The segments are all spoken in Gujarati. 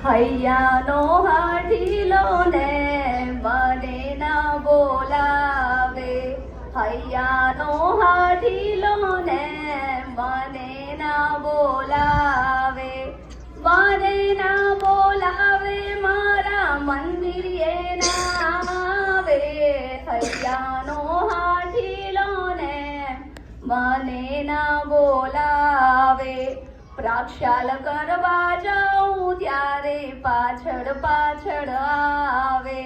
હૈયાનો હાઠીલો ને મને ના બોલાવે, હૈયાનો હાઠીલો ને મને ના બોલાવે, મને ના બોલાવે મારા મંદિરે ના આવે, હૈયાનો હાઠીલો ને મને ના બોલાવે, પ્રક્ષાલ કરવા જાઉં ત્યારે પાછળ પાછળ આવે,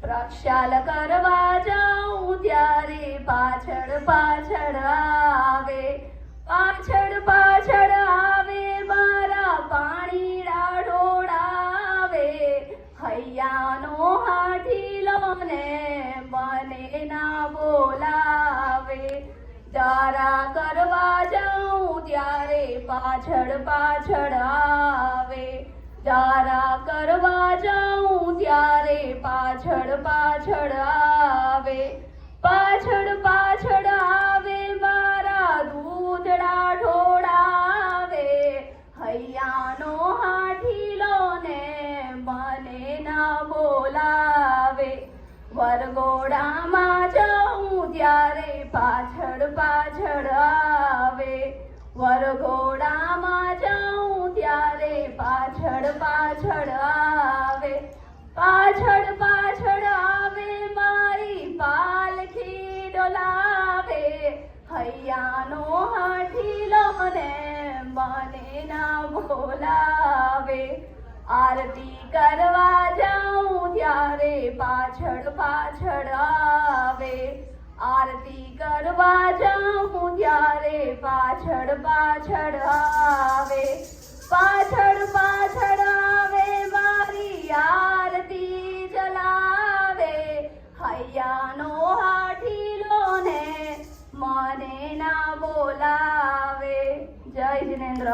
પ્રક્ષાલ કરવા જાઉં ત્યારે પાછળ પાછળ આવે, પાછળ પાછળ આવે મારા પાણીડા ઢોળાવે, હૈયાનો હાઠીલો ને મને ના બોલાવે, જારા કરવા જાઉં ત્યારે પાછળ પાછળ આવે, જારા કરવા જાઉં ત્યારે પાછળ પાછળ આવે, પાછળ પાછળ આવે મારા દૂધડા ઢોળાવે, હૈયાનો હાઠીલો ને મને ના બોલાવે, વરઘોડામાં જાઉં ત્યારે પાછળ પાછળ આવે, વરઘોડામાં જાઉં ત્યારે પાછળ પાછળ આવે, પાછળ પાછળ આવે મારી પાલખી ડોલાવે, હૈયાનો હાઠીલો ને મને ના બોલાવે, આરતી કરવા જાઉં ત્યારે પાછળ પાછળ આવે, આરતી કરવા જાઉં ત્યારે પાછળ પાછળ આવે, પાછળ પાછળ આવે મારી આરતી જલાવે, હૈયાનો હાઠીલો ને મને ના બોલાવે. જય જિનેન્દ્ર.